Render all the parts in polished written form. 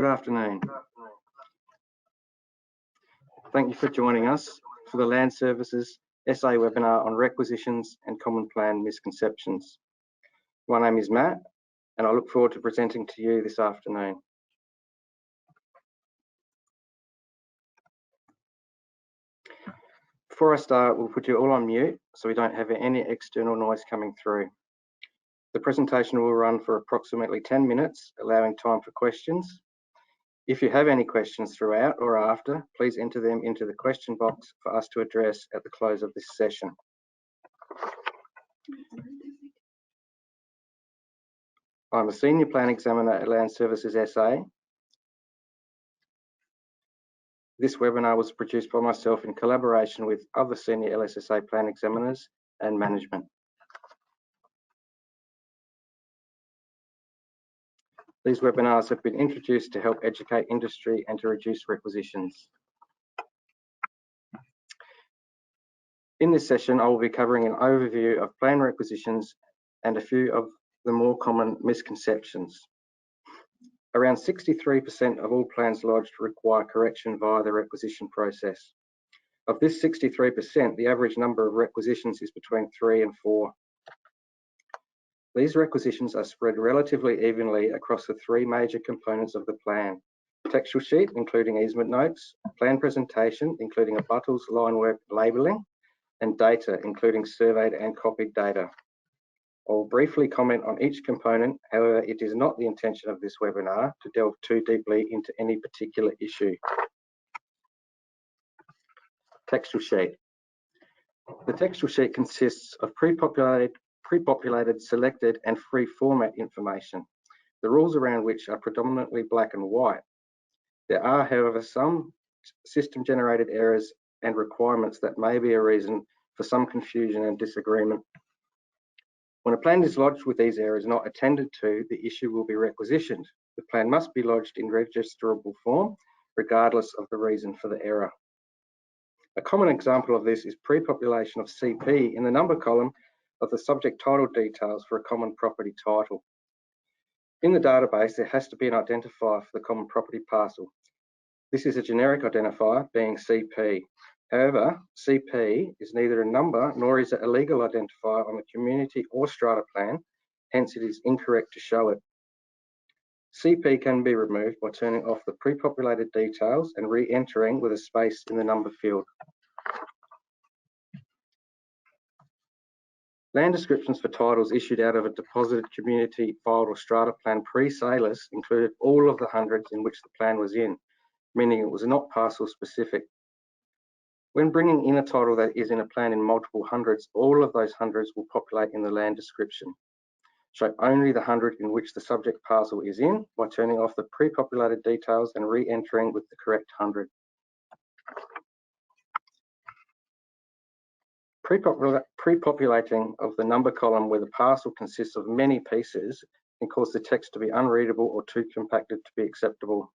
Good afternoon. Thank you for joining us for the Land Services SA webinar on requisitions and common plan misconceptions. My name is Matt and I look forward to presenting to you this afternoon. Before I start, we'll put you all on mute so we don't have any external noise coming through. The presentation will run for approximately 10 minutes, allowing time for questions. If you have any questions throughout or after, please enter them into the question box for us to address at the close of this session. I'm a Senior Plan Examiner at Land Services SA. This webinar was produced by myself in collaboration with other Senior LSSA Plan Examiners and management. These webinars have been introduced to help educate industry and to reduce requisitions. In this session, I will be covering an overview of plan requisitions and a few of the more common misconceptions. Around 63% of all plans lodged require correction via the requisition process. Of this 63%, the average number of requisitions is between 3 and 4. These requisitions are spread relatively evenly across the three major components of the plan: textual sheet, including easement notes, plan presentation, including abuttals, line work, labelling, and data, including surveyed and copied data. I'll briefly comment on each component. However, it is not the intention of this webinar to delve too deeply into any particular issue. Textual sheet. The textual sheet consists of pre-populated, selected, and free format information, the rules around which are predominantly black and white. There are, however, some system-generated errors and requirements that may be a reason for some confusion and disagreement. When a plan is lodged with these errors not attended to, the issue will be requisitioned. The plan must be lodged in registerable form, regardless of the reason for the error. A common example of this is pre-population of CP in the number column of the subject title details for a common property title. In the database, there has to be an identifier for the common property parcel. This is a generic identifier, being CP. However, CP is neither a number nor is it a legal identifier on the community or strata plan, hence it is incorrect to show it. CP can be removed by turning off the pre-populated details and re-entering with a space in the number field. Land descriptions for titles issued out of a deposited community filed or strata plan pre-salus included all of the hundreds in which the plan was in, meaning it was not parcel specific. When bringing in a title that is in a plan in multiple hundreds, all of those hundreds will populate in the land description. Show only the 100 in which the subject parcel is in by turning off the pre-populated details and re-entering with the correct 100. Pre-populating of the number column where the parcel consists of many pieces can cause the text to be unreadable or too compacted to be acceptable.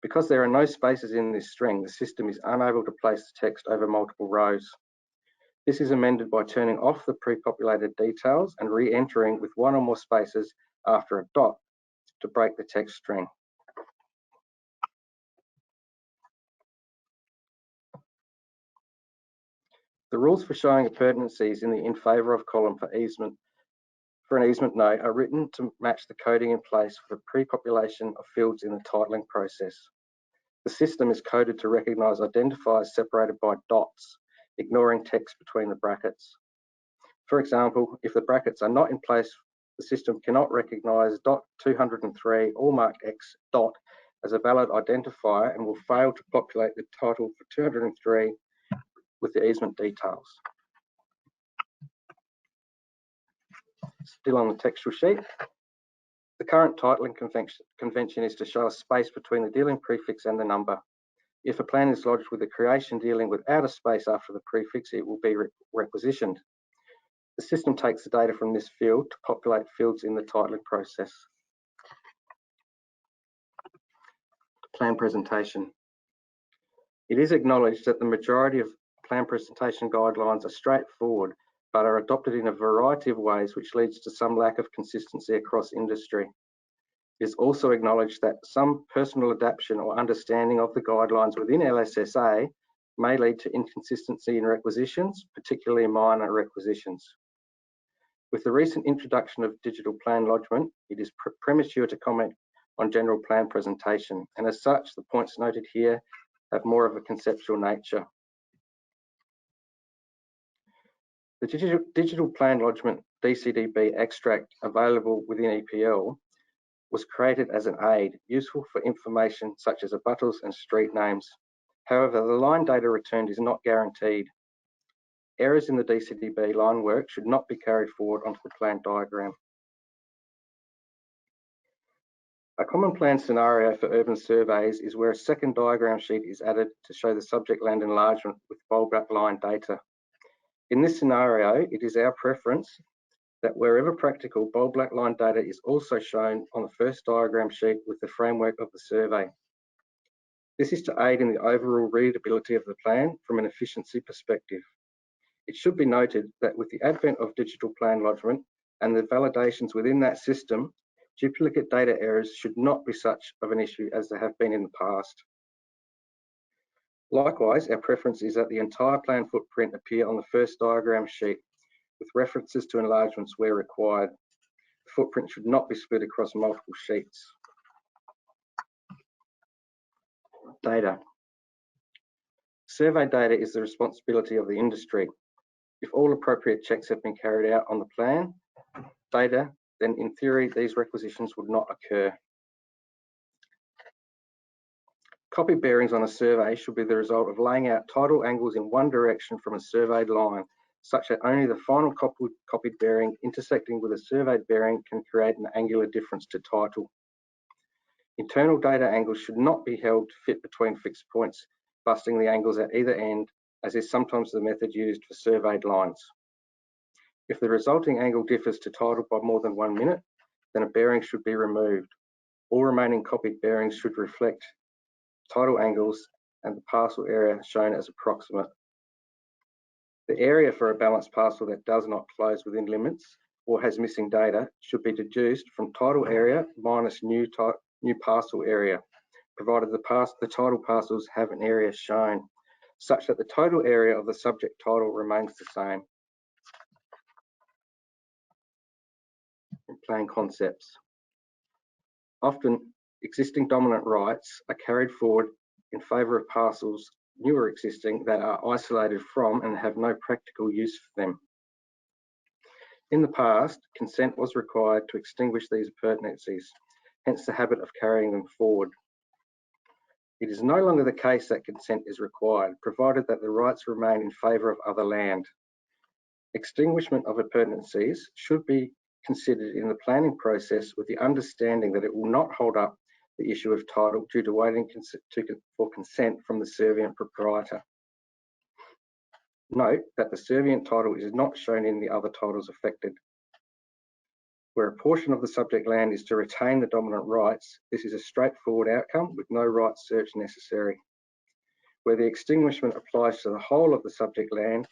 Because there are no spaces in this string, the system is unable to place the text over multiple rows. This is amended by turning off the pre-populated details and re-entering with one or more spaces after a dot to break the text string. The rules for showing appurtenancies in the in favour of column for an easement note are written to match the coding in place for the pre-population of fields in the titling process. The system is coded to recognise identifiers separated by dots, ignoring text between the brackets. For example, if the brackets are not in place, the system cannot recognise .203 or mark X dot as a valid identifier and will fail to populate the title for 203 with the easement details. Still on the textual sheet, the current titling convention is to show a space between the dealing prefix and the number. If a plan is lodged with a creation dealing without a space after the prefix, it will be requisitioned. The system takes the data from this field to populate fields in the titling process. Plan presentation. It is acknowledged that the majority of plan presentation guidelines are straightforward, but are adopted in a variety of ways, which leads to some lack of consistency across industry. It is also acknowledged that some personal adaptation or understanding of the guidelines within LSSA may lead to inconsistency in requisitions, particularly minor requisitions. With the recent introduction of digital plan lodgement, it is premature to comment on general plan presentation, and as such, the points noted here have more of a conceptual nature. The digital plan lodgement DCDB extract available within EPL was created as an aid, useful for information such as abutters and street names. However, the line data returned is not guaranteed. Errors in the DCDB line work should not be carried forward onto the plan diagram. A common plan scenario for urban surveys is where a second diagram sheet is added to show the subject land enlargement with bold black line data. In this scenario, it is our preference that wherever practical, bold black line data is also shown on the first diagram sheet with the framework of the survey. This is to aid in the overall readability of the plan from an efficiency perspective. It should be noted that with the advent of digital plan lodgement and the validations within that system, duplicate data errors should not be such of an issue as they have been in the past. Likewise, our preference is that the entire plan footprint appear on the first diagram sheet with references to enlargements where required. The footprint should not be split across multiple sheets. Data. Survey data is the responsibility of the industry. If all appropriate checks have been carried out on the plan data, then in theory, these requisitions would not occur. Copy bearings on a survey should be the result of laying out tidal angles in one direction from a surveyed line, such that only the final copied bearing intersecting with a surveyed bearing can create an angular difference to tidal. Internal data angles should not be held to fit between fixed points, busting the angles at either end, as is sometimes the method used for surveyed lines. If the resulting angle differs to tidal by more than 1 minute, then a bearing should be removed. All remaining copied bearings should reflect tidal angles and the parcel area shown as approximate. The area for a balanced parcel that does not close within limits or has missing data should be deduced from tidal area minus new parcel area, provided the tidal parcels have an area shown, such that the total area of the subject tidal remains the same. Plan concepts. Often, existing dominant rights are carried forward in favour of parcels newer existing that are isolated from and have no practical use for them. In the past, consent was required to extinguish these appurtenances, hence the habit of carrying them forward. It is no longer the case that consent is required, provided that the rights remain in favour of other land. Extinguishment of appurtenances should be considered in the planning process with the understanding that it will not hold up the issue of title due to waiting for consent from the servient proprietor. Note that the servient title is not shown in the other titles affected. Where a portion of the subject land is to retain the dominant rights, this is a straightforward outcome with no rights search necessary. Where the extinguishment applies to the whole of the subject land,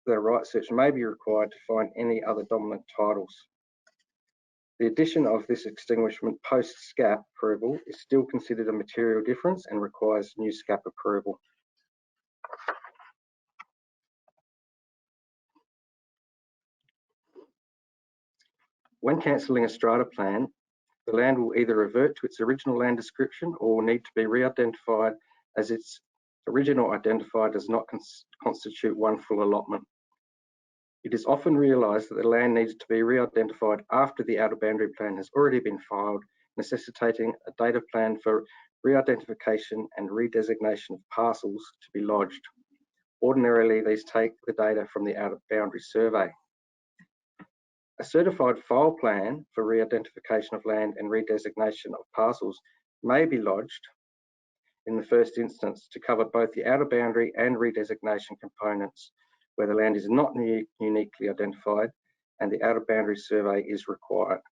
the right search may be required to find any other dominant titles. The addition of this extinguishment post-SCAP approval is still considered a material difference and requires new SCAP approval. When cancelling a strata plan, the land will either revert to its original land description or will need to be re-identified, as its original identifier does not constitute one full allotment. It is often realised that the land needs to be re-identified after the outer boundary plan has already been filed, necessitating a data plan for re-identification and redesignation of parcels to be lodged. Ordinarily, these take the data from the outer boundary survey. A certified file plan for re-identification of land and redesignation of parcels may be lodged in the first instance to cover both the outer boundary and redesignation components, where the land is not uniquely identified and the outer boundary survey is required.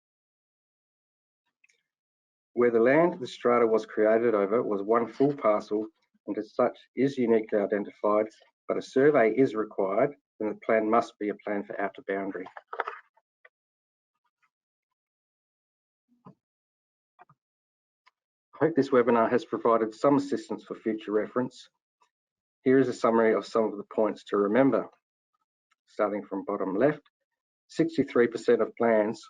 Where the land the strata was created over was one full parcel and as such is uniquely identified, but a survey is required, then the plan must be a plan for outer boundary. I hope this webinar has provided some assistance for future reference. Here is a summary of some of the points to remember. Starting from bottom left, 63% of plans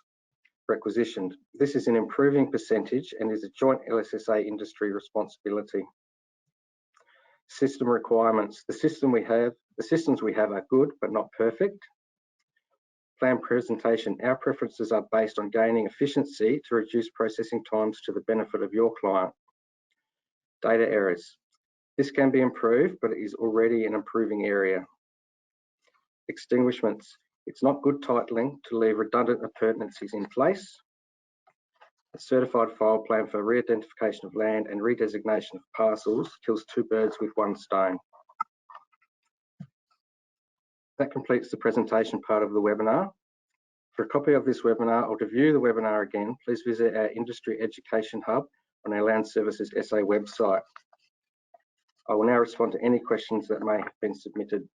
requisitioned. This is an improving percentage and is a joint LSSA industry responsibility. System requirements. The systems we have are good but not perfect. Plan presentation. Our preferences are based on gaining efficiency to reduce processing times to the benefit of your client. Data errors. This can be improved, but it is already an improving area. Extinguishments. It's not good titling to leave redundant appurtenances in place. A certified file plan for re-identification of land and redesignation of parcels kills two birds with one stone. That completes the presentation part of the webinar. For a copy of this webinar or to view the webinar again, please visit our Industry Education Hub on our Land Services SA website. I will now respond to any questions that may have been submitted.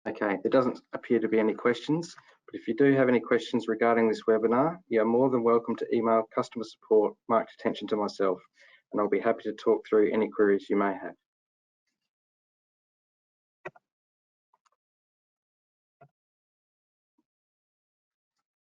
Okay, there doesn't appear to be any questions, but if you do have any questions regarding this webinar, you are more than welcome to email customer support marked attention to myself, and I'll be happy to talk through any queries you may have.